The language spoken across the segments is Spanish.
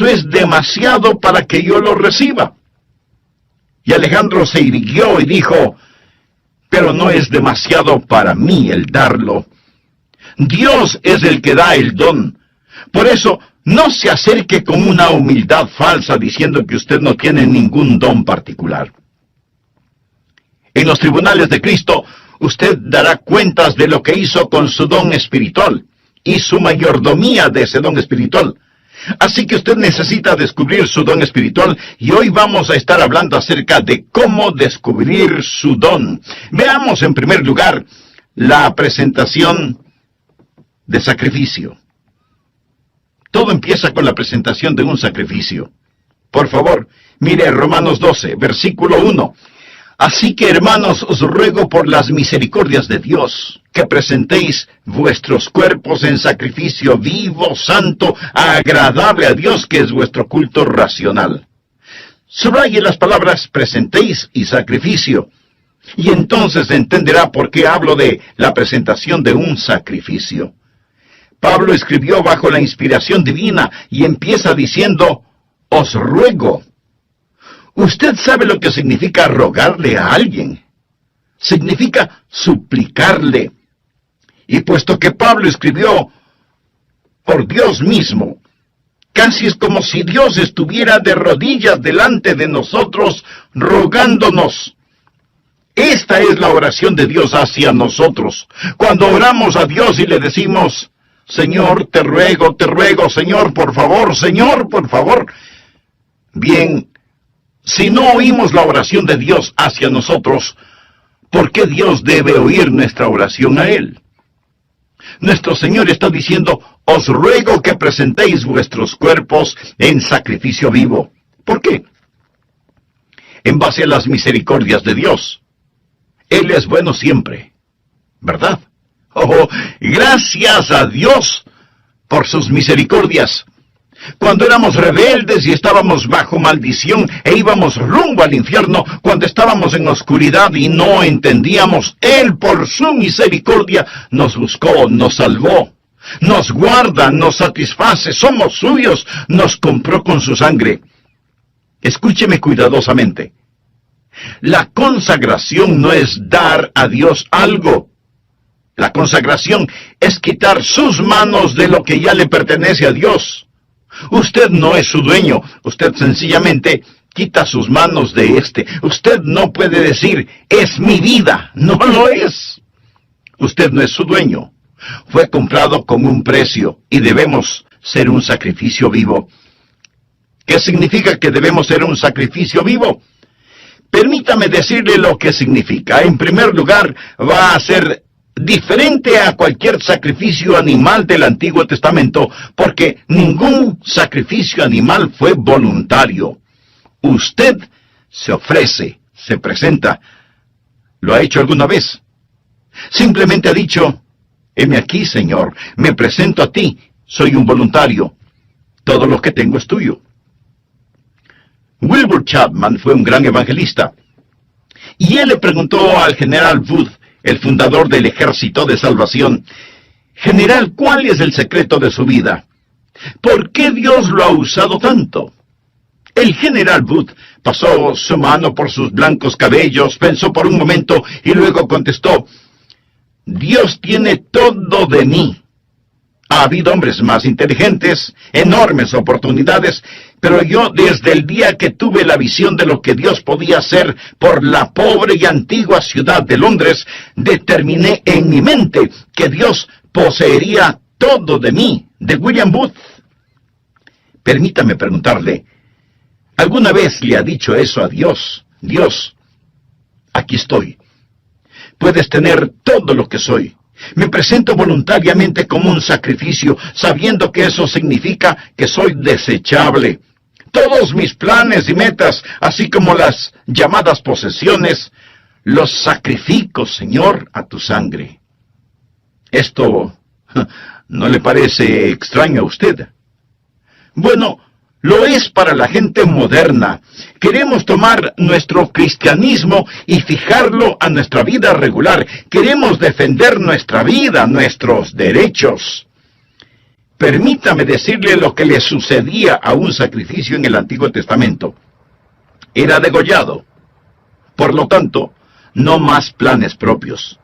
eso es demasiado para que yo lo reciba. Y Alejandro se irguió y dijo, pero no es demasiado para mí el darlo. Dios es el que da el don. Por eso, no se acerque con una humildad falsa diciendo que usted no tiene ningún don particular. En los tribunales de Cristo, usted dará cuentas de lo que hizo con su don espiritual y su mayordomía de ese don espiritual. Así que usted necesita descubrir su don espiritual y hoy vamos a estar hablando acerca de cómo descubrir su don. Veamos en primer lugar la presentación de sacrificio. Todo empieza con la presentación de un sacrificio. Por favor, mire Romanos 12, versículo 1. Así que, hermanos, os ruego por las misericordias de Dios, que presentéis vuestros cuerpos en sacrificio vivo, santo, agradable a Dios, que es vuestro culto racional. Subraye las palabras presentéis y sacrificio, y entonces entenderá por qué hablo de la presentación de un sacrificio. Pablo escribió bajo la inspiración divina y empieza diciendo, os ruego. Usted sabe lo que significa rogarle a alguien. Significa suplicarle. Y puesto que Pablo escribió por Dios mismo, casi es como si Dios estuviera de rodillas delante de nosotros, rogándonos. Esta es la oración de Dios hacia nosotros. Cuando oramos a Dios y le decimos, Señor, te ruego, Señor, por favor. Bien, si no oímos la oración de Dios hacia nosotros, ¿por qué Dios debe oír nuestra oración a Él? Nuestro Señor está diciendo, os ruego que presentéis vuestros cuerpos en sacrificio vivo. ¿Por qué? En base a las misericordias de Dios. Él es bueno siempre, ¿verdad? Oh, gracias a Dios por sus misericordias. Cuando éramos rebeldes y estábamos bajo maldición e íbamos rumbo al infierno, cuando estábamos en oscuridad y no entendíamos, Él por su misericordia nos buscó, nos salvó, nos guarda, nos satisface, somos suyos, nos compró con su sangre. Escúcheme cuidadosamente. La consagración no es dar a Dios algo. La consagración es quitar sus manos de lo que ya le pertenece a Dios. Usted no es su dueño, usted sencillamente quita sus manos de este. Usted no puede decir, es mi vida, no lo es. Usted no es su dueño. Fue comprado con un precio y debemos ser un sacrificio vivo. ¿Qué significa que debemos ser un sacrificio vivo? Permítame decirle lo que significa. En primer lugar, va a ser diferente a cualquier sacrificio animal del Antiguo Testamento, porque ningún sacrificio animal fue voluntario. Usted se ofrece, se presenta. ¿Lo ha hecho alguna vez? Simplemente ha dicho, heme aquí, Señor, me presento a ti, soy un voluntario. Todo lo que tengo es tuyo. Wilbur Chapman fue un gran evangelista, y él le preguntó al general Wood, el fundador del Ejército de Salvación, General, ¿cuál es el secreto de su vida? ¿Por qué Dios lo ha usado tanto? El general Wood pasó su mano por sus blancos cabellos, pensó por un momento y luego contestó, Dios tiene todo de mí. Ha habido hombres más inteligentes, enormes oportunidades, pero yo desde el día que tuve la visión de lo que Dios podía hacer por la pobre y antigua ciudad de Londres, determiné en mi mente que Dios poseería todo de mí, de William Booth. Permítame preguntarle, ¿alguna vez le ha dicho eso a Dios? Dios, aquí estoy. Puedes tener todo lo que soy. Me presento voluntariamente como un sacrificio, sabiendo que eso significa que soy desechable. Todos mis planes y metas, así como las llamadas posesiones, los sacrifico, Señor, a tu sangre. ¿Esto no le parece extraño a usted? Bueno, lo es para la gente moderna. Queremos tomar nuestro cristianismo y fijarlo a nuestra vida regular. Queremos defender nuestra vida, nuestros derechos. permítame decirle lo que le sucedía a un sacrificio en el Antiguo Testamento. Era degollado. Por lo tanto, no más planes propios.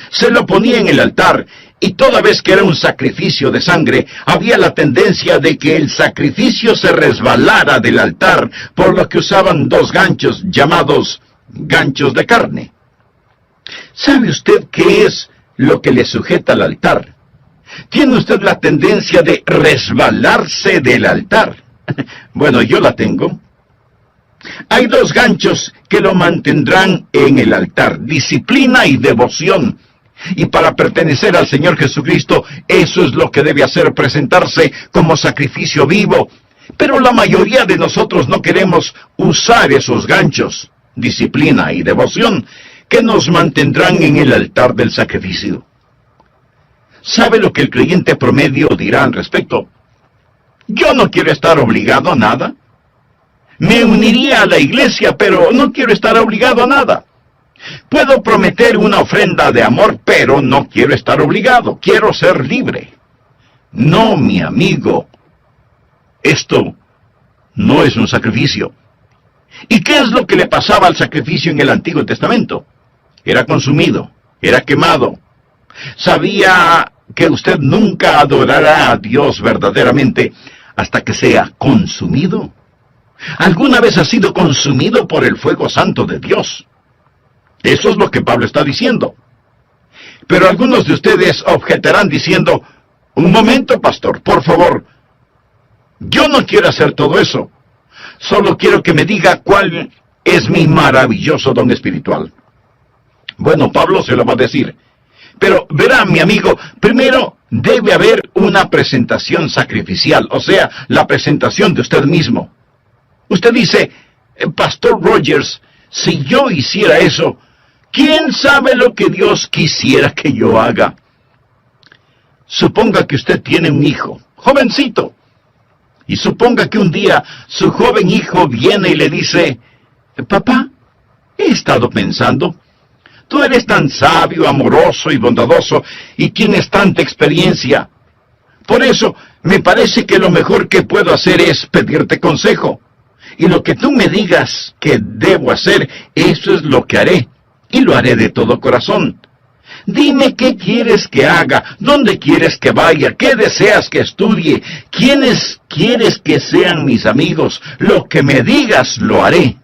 Se lo ponía en el altar, y toda vez que era un sacrificio de sangre, había la tendencia de que el sacrificio se resbalara del altar, por lo que usaban 2 ganchos llamados ganchos de carne. ¿Sabe usted qué es lo que le sujeta al altar? ¿Tiene usted la tendencia de resbalarse del altar? Bueno, yo la tengo. Hay 2 ganchos que lo mantendrán en el altar: disciplina y devoción. Y para pertenecer al Señor Jesucristo, eso es lo que debe hacer, presentarse como sacrificio vivo. Pero la mayoría de nosotros no queremos usar esos ganchos, disciplina y devoción, que nos mantendrán en el altar del sacrificio. ¿Sabe lo que el creyente promedio dirá al respecto? Yo no quiero estar obligado a nada. Me uniría a la iglesia, pero no quiero estar obligado a nada. Puedo prometer una ofrenda de amor, pero no quiero estar obligado. Quiero ser libre. No, mi amigo. Esto no es un sacrificio. ¿Y qué es lo que le pasaba al sacrificio en el Antiguo Testamento? Era consumido, era quemado. ¿Sabía que usted nunca adorará a Dios verdaderamente hasta que sea consumido? ¿Alguna vez ha sido consumido por el fuego santo de Dios? Eso es lo que Pablo está diciendo. Pero algunos de ustedes objetarán diciendo: un momento, pastor, por favor. Yo no quiero hacer todo eso. Solo quiero que me diga cuál es mi maravilloso don espiritual. Bueno, Pablo se lo va a decir. Pero verá, mi amigo, primero debe haber una presentación sacrificial, o sea, la presentación de usted mismo. Usted dice: Pastor Rogers, si yo hiciera eso, ¿quién sabe lo que Dios quisiera que yo haga? Suponga que usted tiene un hijo, jovencito, y suponga que un día su joven hijo viene y le dice: papá, he estado pensando, tú eres tan sabio, amoroso y bondadoso, y tienes tanta experiencia. Por eso, me parece que lo mejor que puedo hacer es pedirte consejo. Y lo que tú me digas que debo hacer, eso es lo que haré. Y lo haré de todo corazón. Dime qué quieres que haga, dónde quieres que vaya, qué deseas que estudie, quiénes quieres que sean mis amigos. Lo que me digas, lo haré.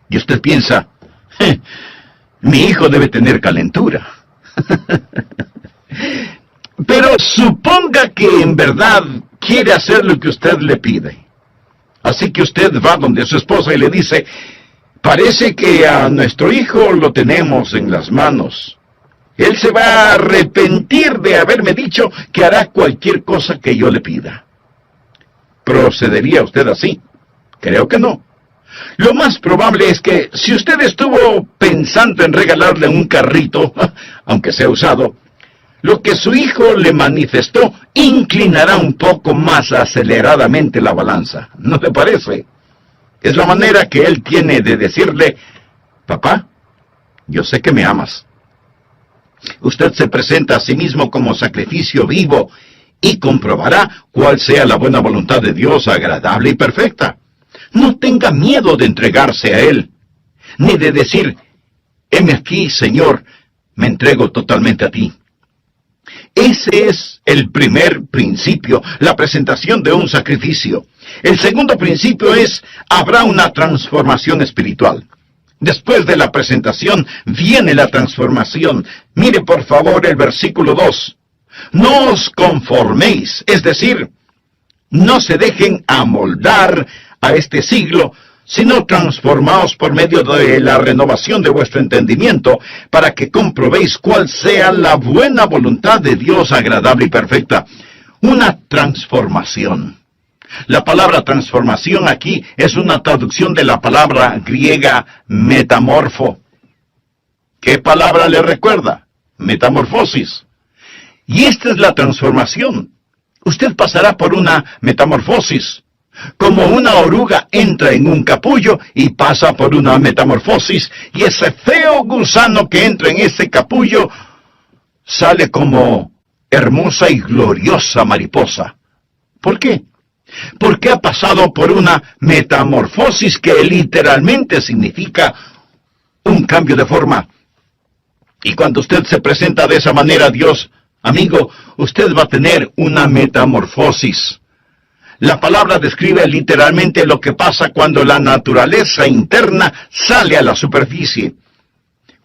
Y usted piensa: mi hijo debe tener calentura. Pero suponga que en verdad quiere hacer lo que usted le pide. Así que usted va donde su esposa y le dice: parece que a nuestro hijo lo tenemos en las manos. Él se va a arrepentir de haberme dicho que hará cualquier cosa que yo le pida. ¿Procedería usted así? Creo que no. Lo más probable es que si usted estuvo pensando en regalarle un carrito, aunque sea usado, lo que su hijo le manifestó inclinará un poco más aceleradamente la balanza. ¿No le parece? Es la manera que él tiene de decirle: papá, yo sé que me amas. Usted se presenta a sí mismo como sacrificio vivo y comprobará cuál sea la buena voluntad de Dios, agradable y perfecta. No tenga miedo de entregarse a Él, ni de decir: heme aquí, Señor, me entrego totalmente a ti. Ese es el primer principio, la presentación de un sacrificio. El segundo principio es: habrá una transformación espiritual. Después de la presentación viene la transformación. Mire por favor el versículo 2. No os conforméis, es decir, no se dejen amoldar a este siglo, sino transformaos por medio de la renovación de vuestro entendimiento, para que comprobéis cuál sea la buena voluntad de Dios, agradable y perfecta. Una transformación. La palabra transformación aquí es una traducción de la palabra griega metamorfo. ¿Qué palabra le recuerda? Metamorfosis. Y esta es la transformación. Usted pasará por una metamorfosis. Como una oruga entra en un capullo y pasa por una metamorfosis, y ese feo gusano que entra en ese capullo sale como hermosa y gloriosa mariposa. ¿Por qué? Porque ha pasado por una metamorfosis que literalmente significa un cambio de forma. Y cuando usted se presenta de esa manera a Dios, amigo, usted va a tener una metamorfosis. La palabra describe literalmente lo que pasa cuando la naturaleza interna sale a la superficie.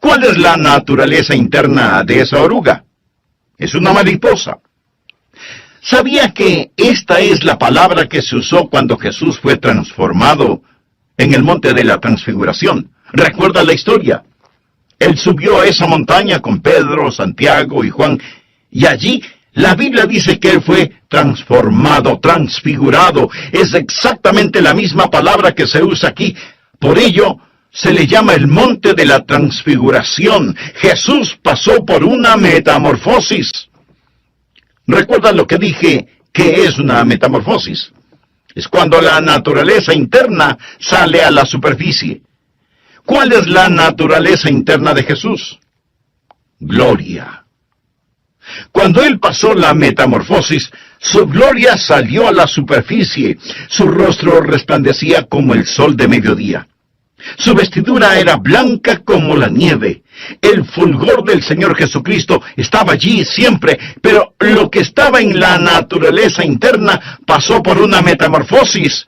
¿Cuál es la naturaleza interna de esa oruga? Es una mariposa. ¿Sabía que esta es la palabra que se usó cuando Jesús fue transformado en el monte de la transfiguración? ¿Recuerda la historia? Él subió a esa montaña con Pedro, Santiago y Juan, y allí la Biblia dice que él fue transformado, transfigurado. Es exactamente la misma palabra que se usa aquí. Por ello, se le llama el monte de la transfiguración. Jesús pasó por una metamorfosis. ¿Recuerda lo que dije que es una metamorfosis? Es cuando la naturaleza interna sale a la superficie. ¿Cuál es la naturaleza interna de Jesús? Gloria. Cuando Él pasó la metamorfosis, su gloria salió a la superficie. Su rostro resplandecía como el sol de mediodía. Su vestidura era blanca como la nieve. El fulgor del Señor Jesucristo estaba allí siempre, pero lo que estaba en la naturaleza interna pasó por una metamorfosis.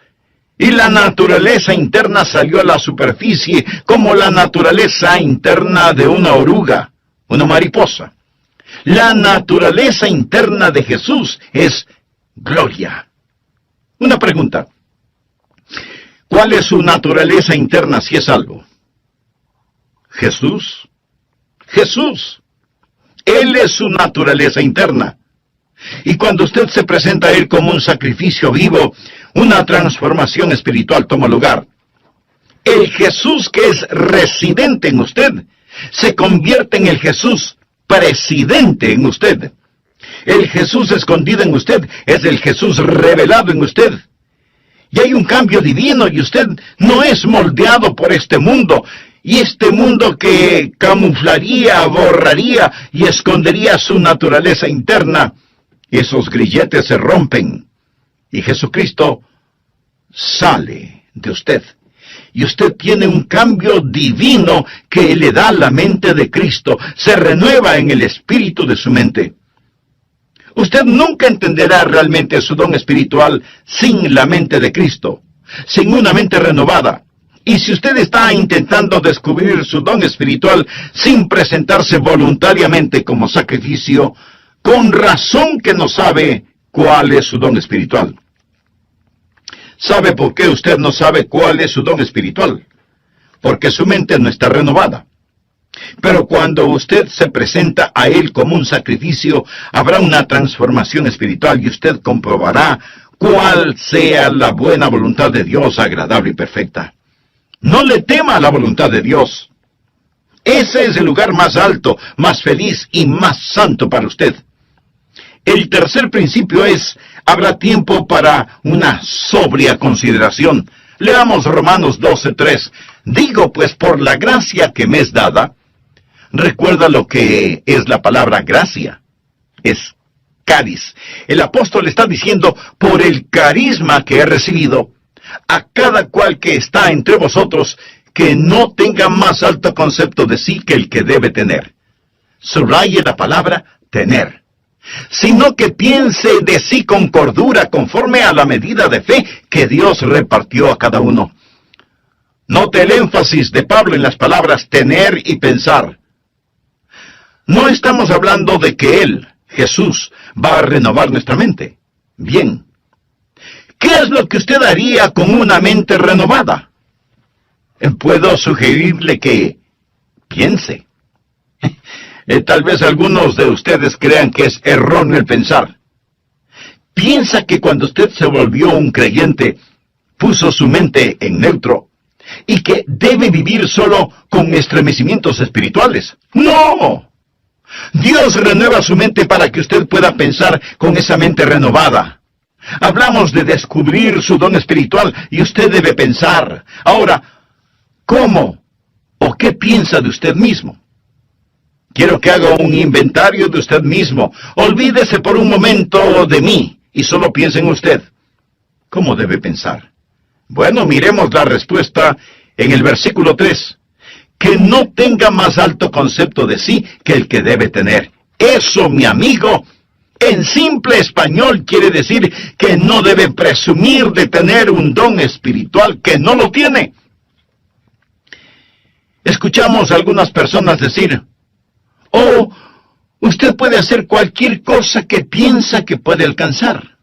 Y la naturaleza interna salió a la superficie como la naturaleza interna de una oruga, una mariposa. La naturaleza interna de Jesús es gloria. Una pregunta. ¿Cuál es su naturaleza interna si es salvo? Jesús. Jesús. Él es su naturaleza interna. Y cuando usted se presenta a Él como un sacrificio vivo, una transformación espiritual toma lugar. El Jesús que es residente en usted se convierte en el Jesús presidente en usted. El Jesús escondido en usted es el Jesús revelado en usted. Y hay un cambio divino y usted no es moldeado por este mundo. Y este mundo que camuflaría, borraría y escondería su naturaleza interna, esos grilletes se rompen. Y Jesucristo sale de usted. Y usted tiene un cambio divino que le da la mente de Cristo. Se renueva en el espíritu de su mente. Usted nunca entenderá realmente su don espiritual sin la mente de Cristo, sin una mente renovada. Y si usted está intentando descubrir su don espiritual sin presentarse voluntariamente como sacrificio, con razón que no sabe cuál es su don espiritual. ¿Sabe por qué usted no sabe cuál es su don espiritual? Porque su mente no está renovada. Pero cuando usted se presenta a Él como un sacrificio, habrá una transformación espiritual y usted comprobará cuál sea la buena voluntad de Dios, agradable y perfecta. No le tema a la voluntad de Dios. Ese es el lugar más alto, más feliz y más santo para usted. El tercer principio es, habrá tiempo para una sobria consideración. Leamos Romanos 12:3. Digo pues por la gracia que me es dada. Recuerda lo que es la palabra gracia. Es caris. El apóstol está diciendo, por el carisma que he recibido, a cada cual que está entre vosotros, que no tenga más alto concepto de sí que el que debe tener. Subraye la palabra tener. Sino que piense de sí con cordura, conforme a la medida de fe que Dios repartió a cada uno. Note el énfasis de Pablo en las palabras tener y pensar. No estamos hablando de que Él, Jesús, va a renovar nuestra mente. Bien. ¿Qué es lo que usted haría con una mente renovada? Puedo sugerirle que piense. Tal vez algunos de ustedes crean que es erróneo el pensar. Piensa que cuando usted se volvió un creyente, puso su mente en neutro, y que debe vivir solo con estremecimientos espirituales. ¡No! Dios renueva su mente para que usted pueda pensar con esa mente renovada. Hablamos de descubrir su don espiritual y usted debe pensar. Ahora, ¿cómo o qué piensa de usted mismo? Quiero que haga un inventario de usted mismo. Olvídese por un momento de mí y solo piense en usted. ¿Cómo debe pensar? Bueno, miremos la respuesta en el versículo 3. Que no tenga más alto concepto de sí que el que debe tener. Eso, mi amigo, en simple español quiere decir que no debe presumir de tener un don espiritual que no lo tiene. Escuchamos a algunas personas decir, oh, usted puede hacer cualquier cosa que piensa que puede alcanzar.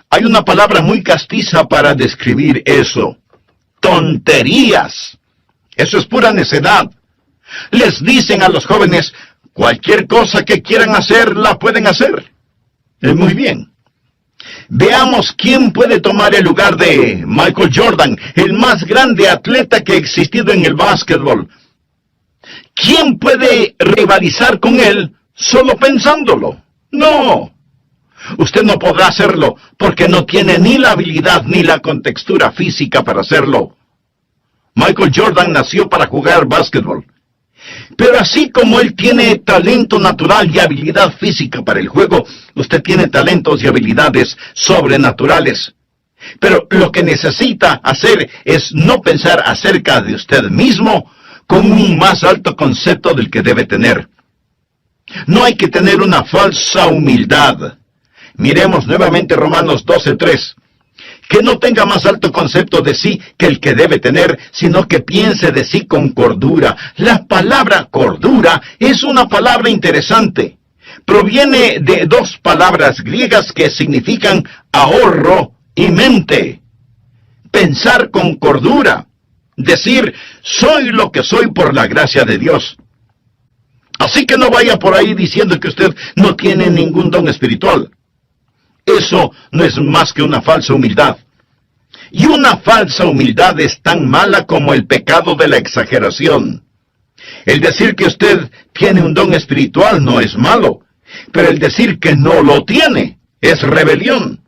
Hay una palabra muy castiza para describir eso. Tonterías. Eso es pura necedad. Les dicen a los jóvenes, cualquier cosa que quieran hacer, la pueden hacer. Muy bien. Veamos quién puede tomar el lugar de Michael Jordan, el más grande atleta que ha existido en el básquetbol. ¿Quién puede rivalizar con él solo pensándolo? No. Usted no podrá hacerlo porque no tiene ni la habilidad ni la contextura física para hacerlo. Michael Jordan nació para jugar básquetbol. Pero así como él tiene talento natural y habilidad física para el juego, usted tiene talentos y habilidades sobrenaturales. Pero lo que necesita hacer es no pensar acerca de usted mismo con un más alto concepto del que debe tener. No hay que tener una falsa humildad. Miremos nuevamente Romanos 12:3. Que no tenga más alto concepto de sí que el que debe tener, sino que piense de sí con cordura. La palabra cordura es una palabra interesante. Proviene de dos palabras griegas que significan ahorro y mente. Pensar con cordura. Decir, soy lo que soy por la gracia de Dios. Así que no vaya por ahí diciendo que usted no tiene ningún don espiritual. Eso no es más que una falsa humildad. Y una falsa humildad es tan mala como el pecado de la exageración. El decir que usted tiene un don espiritual no es malo, pero el decir que no lo tiene es rebelión.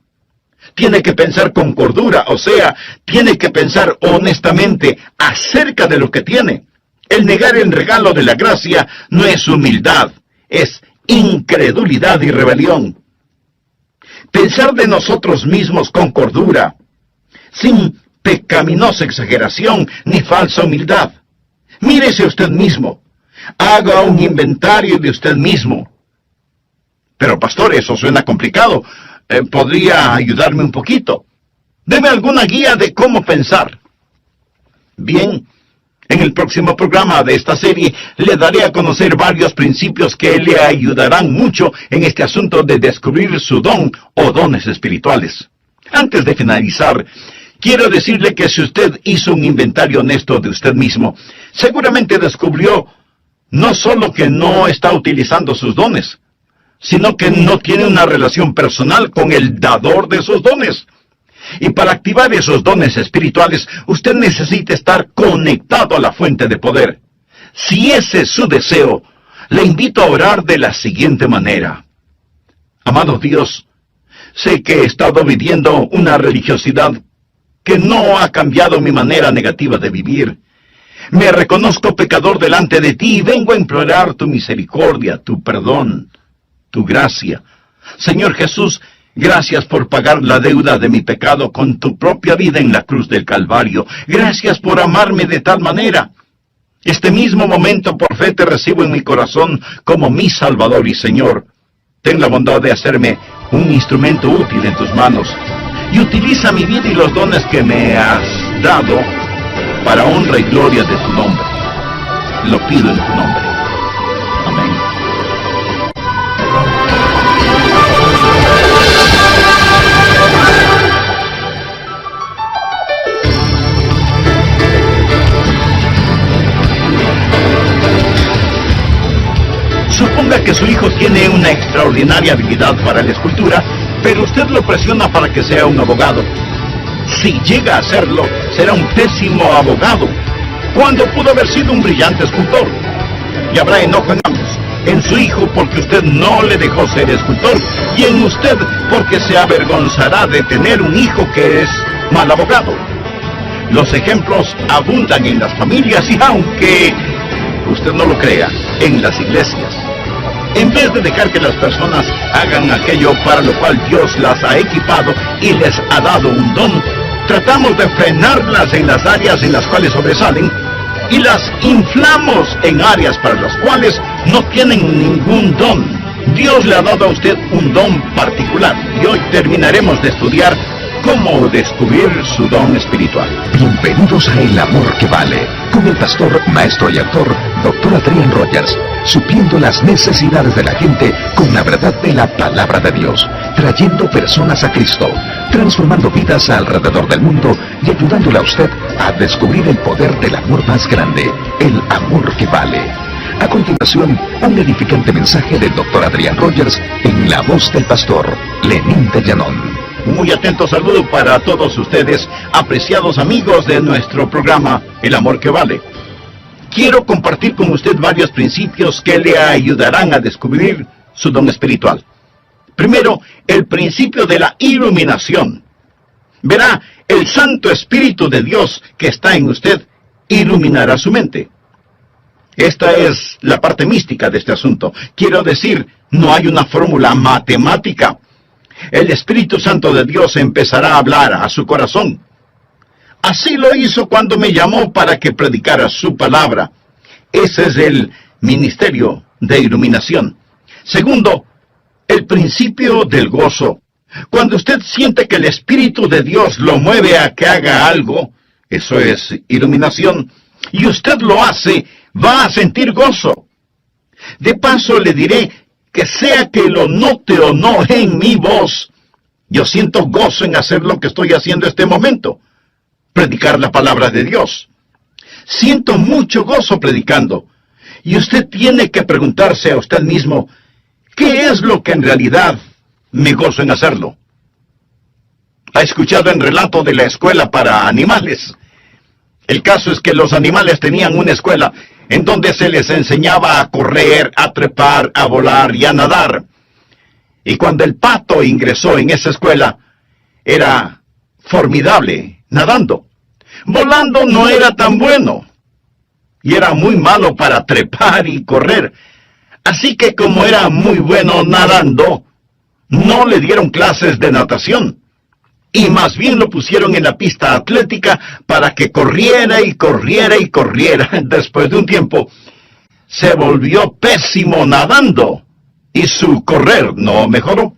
Tiene que pensar con cordura, o sea, tiene que pensar honestamente acerca de lo que tiene. El negar el regalo de la gracia no es humildad, es incredulidad y rebelión. Pensar de nosotros mismos con cordura, sin pecaminosa exageración ni falsa humildad. Mírese usted mismo. Haga un inventario de usted mismo. Pero pastor, eso suena complicado. ¿Podría ayudarme un poquito? Deme alguna guía de cómo pensar. Bien, en el próximo programa de esta serie le daré a conocer varios principios que le ayudarán mucho en este asunto de descubrir su don o dones espirituales. Antes de finalizar, quiero decirle que si usted hizo un inventario honesto de usted mismo, seguramente descubrió no solo que no está utilizando sus dones, sino que no tiene una relación personal con el dador de esos dones. Y para activar esos dones espirituales, usted necesita estar conectado a la fuente de poder. Si ese es su deseo, le invito a orar de la siguiente manera. Amado Dios, sé que he estado viviendo una religiosidad que no ha cambiado mi manera negativa de vivir. Me reconozco pecador delante de ti y vengo a implorar tu misericordia, tu perdón, tu gracia. Señor Jesús, gracias por pagar la deuda de mi pecado con tu propia vida en la cruz del Calvario. Gracias por amarme de tal manera. Este mismo momento por fe te recibo en mi corazón como mi Salvador y Señor. Ten la bondad de hacerme un instrumento útil en tus manos. Y utiliza mi vida y los dones que me has dado para honra y gloria de tu nombre. Lo pido en tu nombre. Amén. Suponga que su hijo tiene una extraordinaria habilidad para la escultura, pero usted lo presiona para que sea un abogado. Si llega a serlo, será un pésimo abogado, cuando pudo haber sido un brillante escultor. Y habrá enojo en ambos, en su hijo porque usted no le dejó ser escultor, y en usted porque se avergonzará de tener un hijo que es mal abogado. Los ejemplos abundan en las familias y aunque usted no lo crea, en las iglesias. En vez de dejar que las personas hagan aquello para lo cual Dios las ha equipado y les ha dado un don, tratamos de frenarlas en las áreas en las cuales sobresalen y las inflamos en áreas para las cuales no tienen ningún don. Dios le ha dado a usted un don particular y hoy terminaremos de estudiar cómo descubrir su don espiritual. Bienvenidos a El Amor que Vale, con el pastor, maestro y autor, Dr. Adrian Rogers, supliendo las necesidades de la gente con la verdad de la palabra de Dios, trayendo personas a Cristo, transformando vidas alrededor del mundo y ayudándole a usted a descubrir el poder del amor más grande, el amor que vale. A continuación, un edificante mensaje del Dr. Adrian Rogers en la voz del pastor Lenín de Llanón. Un muy atento saludo para todos ustedes, apreciados amigos de nuestro programa El Amor que Vale. Quiero compartir con usted varios principios que le ayudarán a descubrir su don espiritual. Primero, el principio de la iluminación. Verá, el Santo Espíritu de Dios que está en usted iluminará su mente. Esta es la parte mística de este asunto. Quiero decir, no hay una fórmula matemática. El Espíritu Santo de Dios empezará a hablar a su corazón. Así lo hizo cuando me llamó para que predicara su palabra. Ese es el ministerio de iluminación. Segundo, el principio del gozo. Cuando usted siente que el Espíritu de Dios lo mueve a que haga algo, eso es iluminación, y usted lo hace, va a sentir gozo. De paso le diré que sea que lo note o no en mi voz, yo siento gozo en hacer lo que estoy haciendo este momento, predicar la palabra de Dios. Siento mucho gozo predicando, y usted tiene que preguntarse a usted mismo, ¿qué es lo que en realidad me gozo en hacerlo? ¿Ha escuchado el relato de la escuela para animales? El caso es que los animales tenían una escuela en donde se les enseñaba a correr, a trepar, a volar y a nadar. Y cuando el pato ingresó en esa escuela, era formidable nadando. Volando no era tan bueno, y era muy malo para trepar y correr. Así que como era muy bueno nadando, no le dieron clases de natación. Y más bien lo pusieron en la pista atlética para que corriera y corriera y corriera. Después de un tiempo, se volvió pésimo nadando y su correr no mejoró.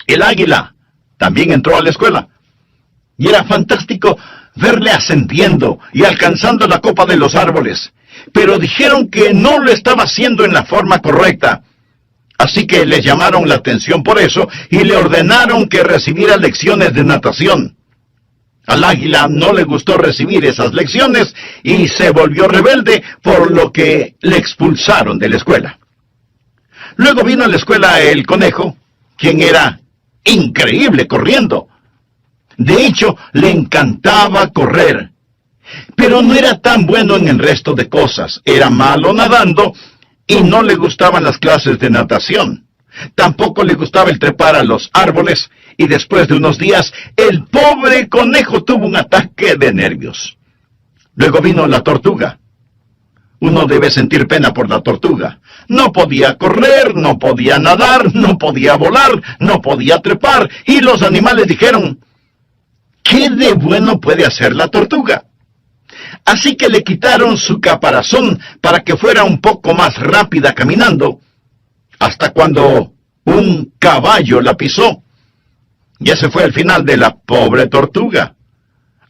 El águila también entró a la escuela y era fantástico verle ascendiendo y alcanzando la copa de los árboles. Pero dijeron que no lo estaba haciendo en la forma correcta. Así que le llamaron la atención por eso y le ordenaron que recibiera lecciones de natación. Al águila no le gustó recibir esas lecciones y se volvió rebelde, por lo que le expulsaron de la escuela. Luego vino a la escuela el conejo, quien era increíble corriendo. De hecho, le encantaba correr, pero no era tan bueno en el resto de cosas. Era malo nadando y no le gustaban las clases de natación. Tampoco le gustaba el trepar a los árboles, y después de unos días, el pobre conejo tuvo un ataque de nervios. Luego vino la tortuga. Uno debe sentir pena por la tortuga. No podía correr, no podía nadar, no podía volar, no podía trepar, y los animales dijeron, ¿qué de bueno puede hacer la tortuga? Así que le quitaron su caparazón para que fuera un poco más rápida caminando, hasta cuando un caballo la pisó. Y ese fue el final de la pobre tortuga.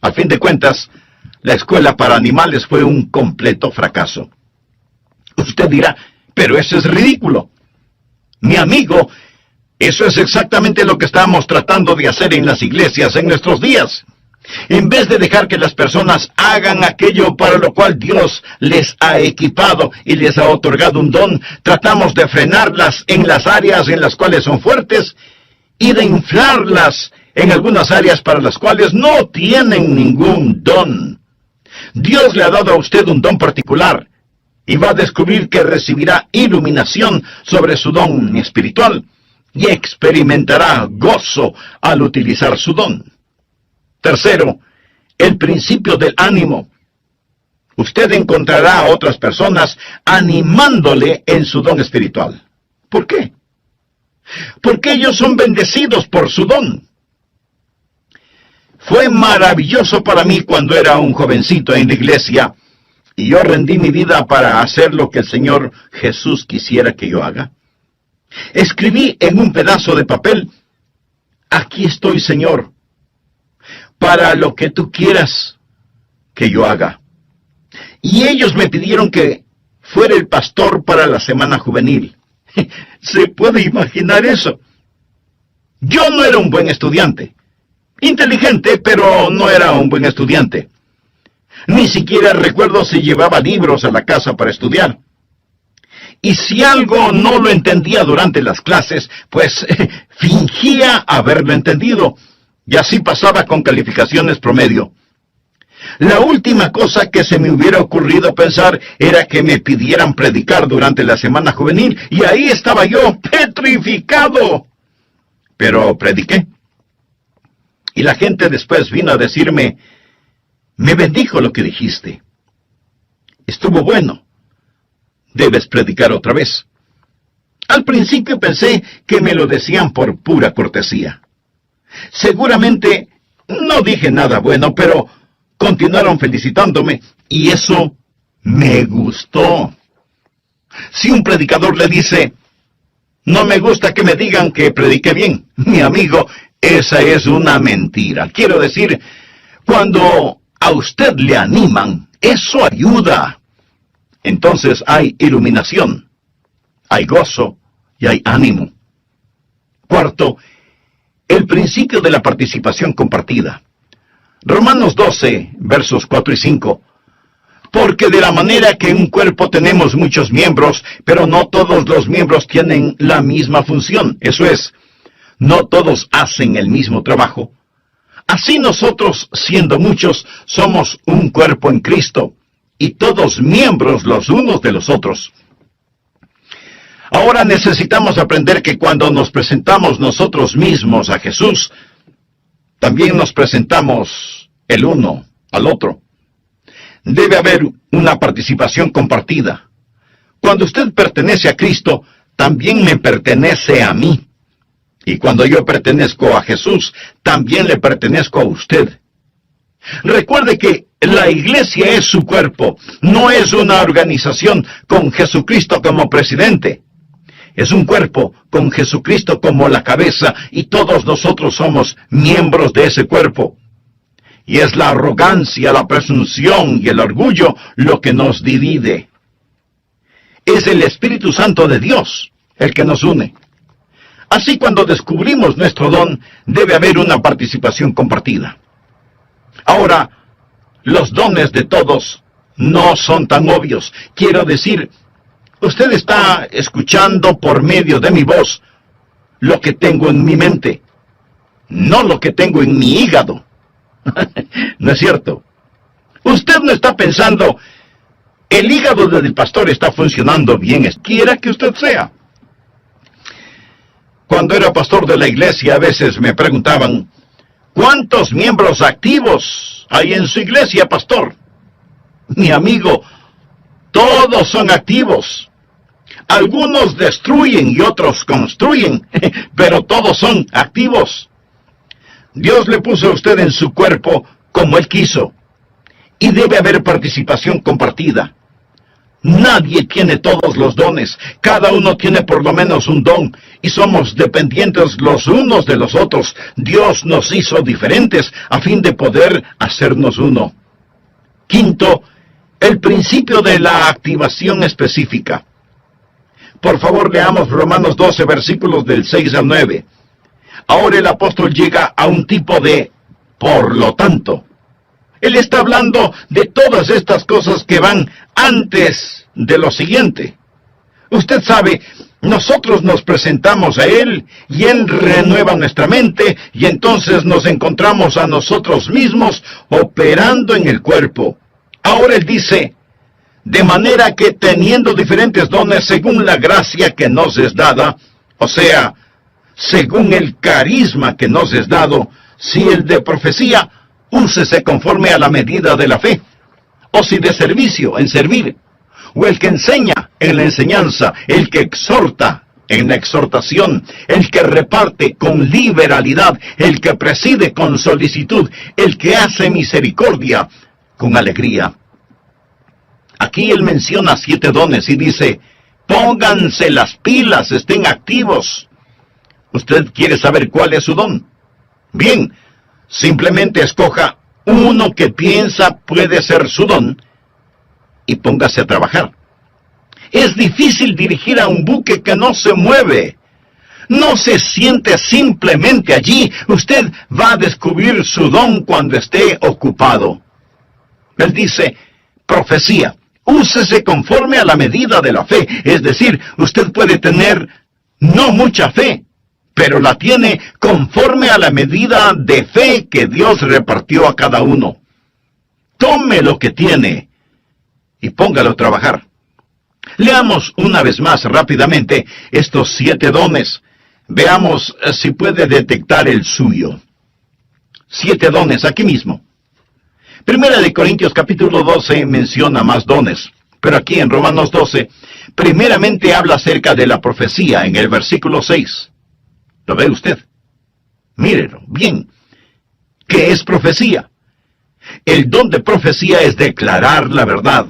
Al fin de cuentas, la escuela para animales fue un completo fracaso. Usted dirá, pero eso es ridículo. Mi amigo, eso es exactamente lo que estamos tratando de hacer en las iglesias en nuestros días. En vez de dejar que las personas hagan aquello para lo cual Dios les ha equipado y les ha otorgado un don, tratamos de frenarlas en las áreas en las cuales son fuertes y de inflarlas en algunas áreas para las cuales no tienen ningún don. Dios le ha dado a usted un don particular y va a descubrir que recibirá iluminación sobre su don espiritual y experimentará gozo al utilizar su don. Tercero, el principio del ánimo. usted encontrará a otras personas animándole en su don espiritual. ¿Por qué? Porque ellos son bendecidos por su don. Fue maravilloso para mí cuando era un jovencito en la iglesia y yo rendí mi vida para hacer lo que el Señor Jesús quisiera que yo haga. Escribí en un pedazo de papel: aquí estoy, Señor, para lo que tú quieras que yo haga. Y ellos me pidieron que fuera el pastor para la semana juvenil. ¿Se puede imaginar eso? Yo no era un buen estudiante. Inteligente, pero no era un buen estudiante. Ni siquiera recuerdo si llevaba libros a la casa para estudiar. Y si algo no lo entendía durante las clases, pues fingía haberlo entendido. Y así pasaba con calificaciones promedio. La última cosa que se me hubiera ocurrido pensar era que me pidieran predicar durante la semana juvenil. Y ahí estaba yo, petrificado. Pero prediqué. Y la gente después vino a decirme: me bendijo lo que dijiste. Estuvo bueno. Debes predicar otra vez. Al principio pensé que me lo decían por pura cortesía. Seguramente no dije nada bueno, pero continuaron felicitándome y eso me gustó. Si un predicador le dice: no me gusta que me digan que prediqué bien, mi amigo, esa es una mentira. Quiero decir, cuando a usted le animan, eso ayuda. Entonces hay iluminación, hay gozo y hay ánimo. Cuarto, el principio de la participación compartida. Romanos 12, versos 4 y 5. Porque de la manera que en un cuerpo tenemos muchos miembros, pero no todos los miembros tienen la misma función. Eso es, no todos hacen el mismo trabajo. Así nosotros, siendo muchos, somos un cuerpo en Cristo, y todos miembros los unos de los otros. Ahora necesitamos aprender que cuando nos presentamos nosotros mismos a Jesús, también nos presentamos el uno al otro. Debe haber una participación compartida. Cuando usted pertenece a Cristo, también me pertenece a mí. Y cuando yo pertenezco a Jesús, también le pertenezco a usted. Recuerde que la iglesia es su cuerpo, no es una organización con Jesucristo como presidente. Es un cuerpo con Jesucristo como la cabeza y todos nosotros somos miembros de ese cuerpo. Y es la arrogancia, la presunción y el orgullo lo que nos divide. Es el Espíritu Santo de Dios el que nos une. Así, cuando descubrimos nuestro don, debe haber una participación compartida. Ahora, los dones de todos no son tan obvios. Quiero decir, usted está escuchando por medio de mi voz lo que tengo en mi mente, no lo que tengo en mi hígado. ¿No es cierto? Usted no está pensando: el hígado del pastor está funcionando bien, quiera que usted sea. Cuando era pastor de la iglesia, a veces me preguntaban: ¿cuántos miembros activos hay en su iglesia, pastor? Mi amigo, todos son activos. Algunos destruyen y otros construyen, pero todos son activos. Dios le puso a usted en su cuerpo como Él quiso, y debe haber participación compartida. Nadie tiene todos los dones, cada uno tiene por lo menos un don, y somos dependientes los unos de los otros. Dios nos hizo diferentes a fin de poder hacernos uno. Quinto, el principio de la activación específica. Por favor, leamos Romanos 12, versículos del 6 al 9. Ahora el apóstol llega a un tipo de por lo tanto. Él está hablando de todas estas cosas que van antes de lo siguiente. Usted sabe, nosotros nos presentamos a Él y Él renueva nuestra mente y entonces nos encontramos a nosotros mismos operando en el cuerpo. Ahora Él dice: de manera que teniendo diferentes dones según la gracia que nos es dada, o sea, según el carisma que nos es dado, si el de profecía, úsese conforme a la medida de la fe. O si de servicio, en servir. O el que enseña, en la enseñanza. El que exhorta, en la exhortación. El que reparte con liberalidad. El que preside con solicitud. El que hace misericordia con alegría. Aquí él menciona 7 dones y dice, pónganse las pilas, estén activos. ¿Usted quiere saber cuál es su don? Bien, simplemente escoja uno que piensa puede ser su don y póngase a trabajar. Es difícil dirigir a un buque que no se mueve. No se siente simplemente allí. Usted va a descubrir su don cuando esté ocupado. Él dice, profecía. Úsese conforme a la medida de la fe. Es decir, usted puede tener no mucha fe, pero la tiene conforme a la medida de fe que Dios repartió a cada uno. Tome lo que tiene y póngalo a trabajar. Leamos una vez más rápidamente estos 7 dones. Veamos si puede detectar el suyo. 7 dones aquí mismo. Primera de Corintios capítulo 12 menciona más dones, pero aquí en Romanos 12, primeramente habla acerca de la profecía en el versículo 6. ¿Lo ve usted? Mírelo, bien. ¿Qué es profecía? El don de profecía es declarar la verdad.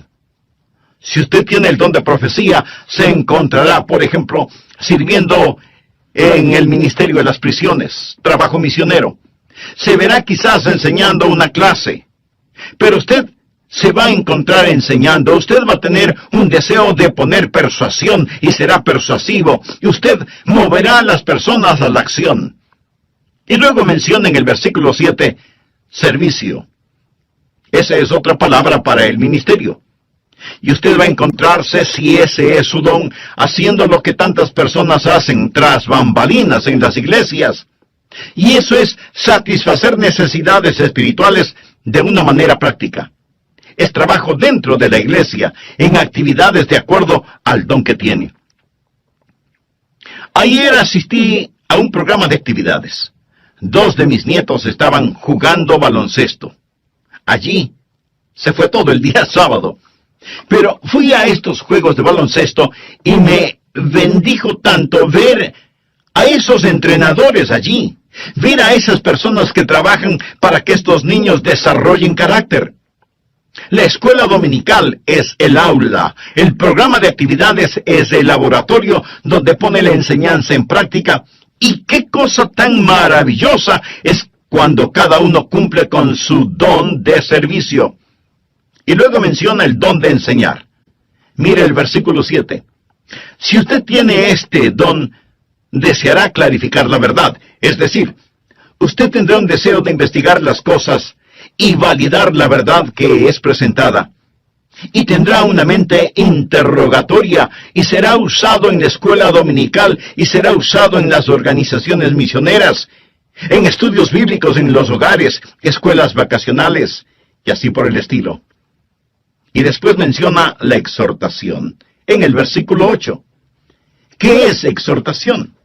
Si usted tiene el don de profecía, se encontrará, por ejemplo, sirviendo en el ministerio de las prisiones, trabajo misionero. Se verá quizás enseñando una clase. Pero usted se va a encontrar enseñando, usted va a tener un deseo de poner persuasión y será persuasivo, y usted moverá a las personas a la acción. Y luego menciona en el versículo 7, servicio. Esa es otra palabra para el ministerio. Y usted va a encontrarse, si ese es su don, haciendo lo que tantas personas hacen tras bambalinas en las iglesias. Y eso es satisfacer necesidades espirituales de una manera práctica. Es trabajo dentro de la iglesia, en actividades de acuerdo al don que tiene. Ayer asistí a un programa de actividades. 2 de mis nietos estaban jugando baloncesto. Allí se fue todo el día sábado. Pero fui a estos juegos de baloncesto y me bendijo tanto ver a esos entrenadores allí. Ver a esas personas que trabajan para que estos niños desarrollen carácter. La escuela dominical es el aula. El programa de actividades es el laboratorio donde pone la enseñanza en práctica. Y qué cosa tan maravillosa es cuando cada uno cumple con su don de servicio. Y luego menciona el don de enseñar. Mire el versículo 7. Si usted tiene este don, deseará clarificar la verdad. Es decir, usted tendrá un deseo de investigar las cosas y validar la verdad que es presentada. Y tendrá una mente interrogatoria y será usado en la escuela dominical y será usado en las organizaciones misioneras, en estudios bíblicos en los hogares, escuelas vacacionales y así por el estilo. Y después menciona la exhortación en el versículo 8. ¿Qué es exhortación?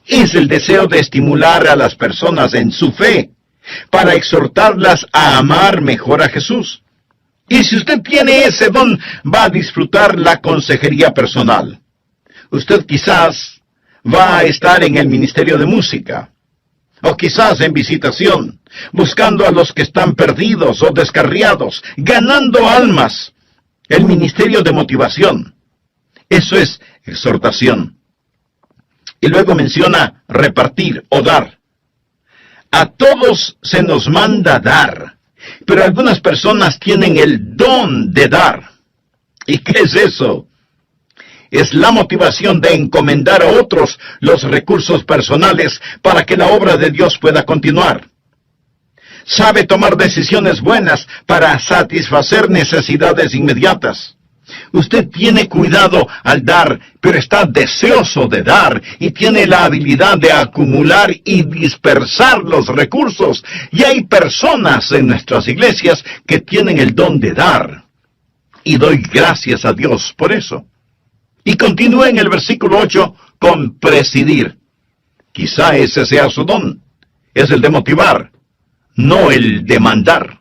Es el deseo de estimular a las personas en su fe, para exhortarlas a amar mejor a Jesús. Y si usted tiene ese don, va a disfrutar la consejería personal. Usted quizás va a estar en el ministerio de música, o quizás en visitación, buscando a los que están perdidos o descarriados, ganando almas. El ministerio de motivación. Eso es exhortación. Y luego menciona repartir o dar. A todos se nos manda dar, pero algunas personas tienen el don de dar. ¿Y qué es eso? Es la motivación de encomendar a otros los recursos personales para que la obra de Dios pueda continuar. Sabe tomar decisiones buenas para satisfacer necesidades inmediatas. Usted tiene cuidado al dar, pero está deseoso de dar y tiene la habilidad de acumular y dispersar los recursos. Y hay personas en nuestras iglesias que tienen el don de dar. Y doy gracias a Dios por eso. Y continúa en el versículo 8 con presidir. Quizá ese sea su don. Es el de motivar, no el de mandar.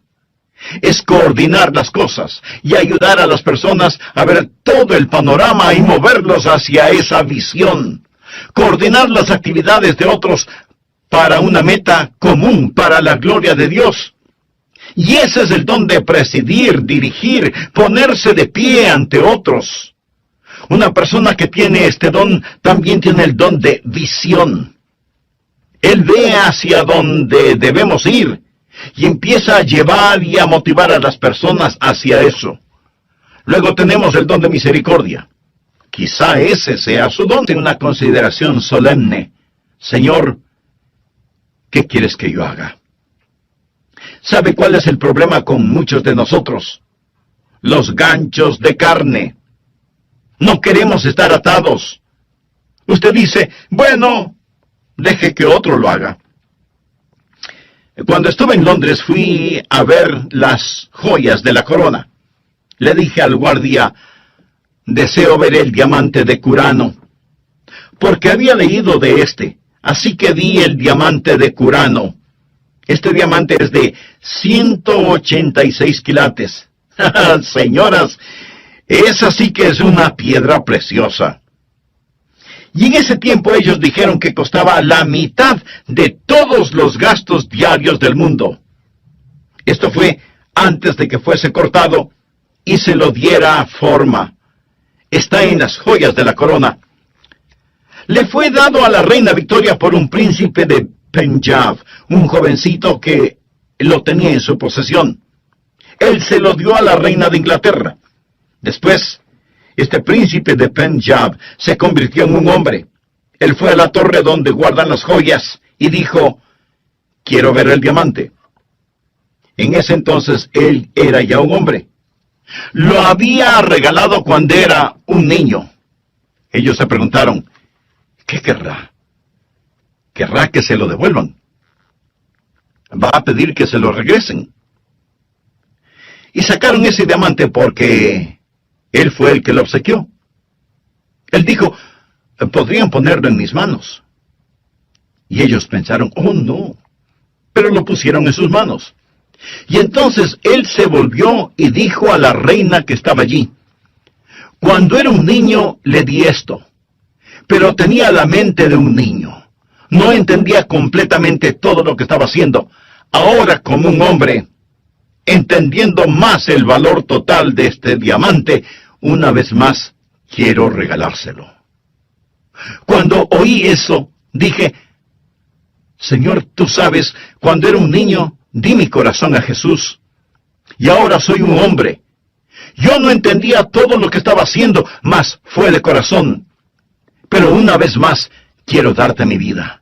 es coordinar las cosas y ayudar a las personas a ver todo el panorama y moverlos hacia esa visión. Coordinar las actividades de otros para una meta común, para la gloria de Dios. Y ese es el don de presidir, dirigir, ponerse de pie ante otros. Una persona que tiene este don también tiene el don de visión. Él ve hacia donde debemos ir y empieza a llevar y a motivar a las personas hacia eso. Luego tenemos el don de misericordia. Quizá ese sea su don. En una consideración solemne. Señor, ¿qué quieres que yo haga? ¿Sabe cuál es el problema con muchos de nosotros? Los ganchos de carne. No queremos estar atados. Usted dice, bueno, deje que otro lo haga. Cuando estuve en Londres fui a ver las joyas de la corona. Le dije al guardia, deseo ver el diamante de Curano, porque había leído de este, así que vi el diamante de Curano. Este diamante es de 186 quilates. Señoras, esa sí que es una piedra preciosa. Y en ese tiempo ellos dijeron que costaba la mitad de todos los gastos diarios del mundo. Esto fue antes de que fuese cortado y se lo diera forma. Está en las joyas de la corona. Le fue dado a la reina Victoria por un príncipe de Punjab, un jovencito que lo tenía en su posesión. Él se lo dio a la reina de Inglaterra. Después, este príncipe de Punjab se convirtió en un hombre. Él fue a la torre donde guardan las joyas y dijo, quiero ver el diamante. En ese entonces él era ya un hombre. Lo había regalado cuando era un niño. Ellos se preguntaron, ¿qué querrá? ¿Querrá que se lo devuelvan? ¿Va a pedir que se lo regresen? Y sacaron ese diamante porque él fue el que lo obsequió. Él dijo, podrían ponerlo en mis manos. Y ellos pensaron, oh no, pero lo pusieron en sus manos. Y entonces él se volvió y dijo a la reina que estaba allí, cuando era un niño le di esto, pero tenía la mente de un niño. No entendía completamente todo lo que estaba haciendo. Ahora, como un hombre, entendiendo más el valor total de este diamante, una vez más quiero regalárselo. Cuando oí eso, dije, Señor, tú sabes, cuando era un niño, di mi corazón a Jesús, y ahora soy un hombre. Yo no entendía todo lo que estaba haciendo, mas fue de corazón. Pero una vez más, quiero darte mi vida.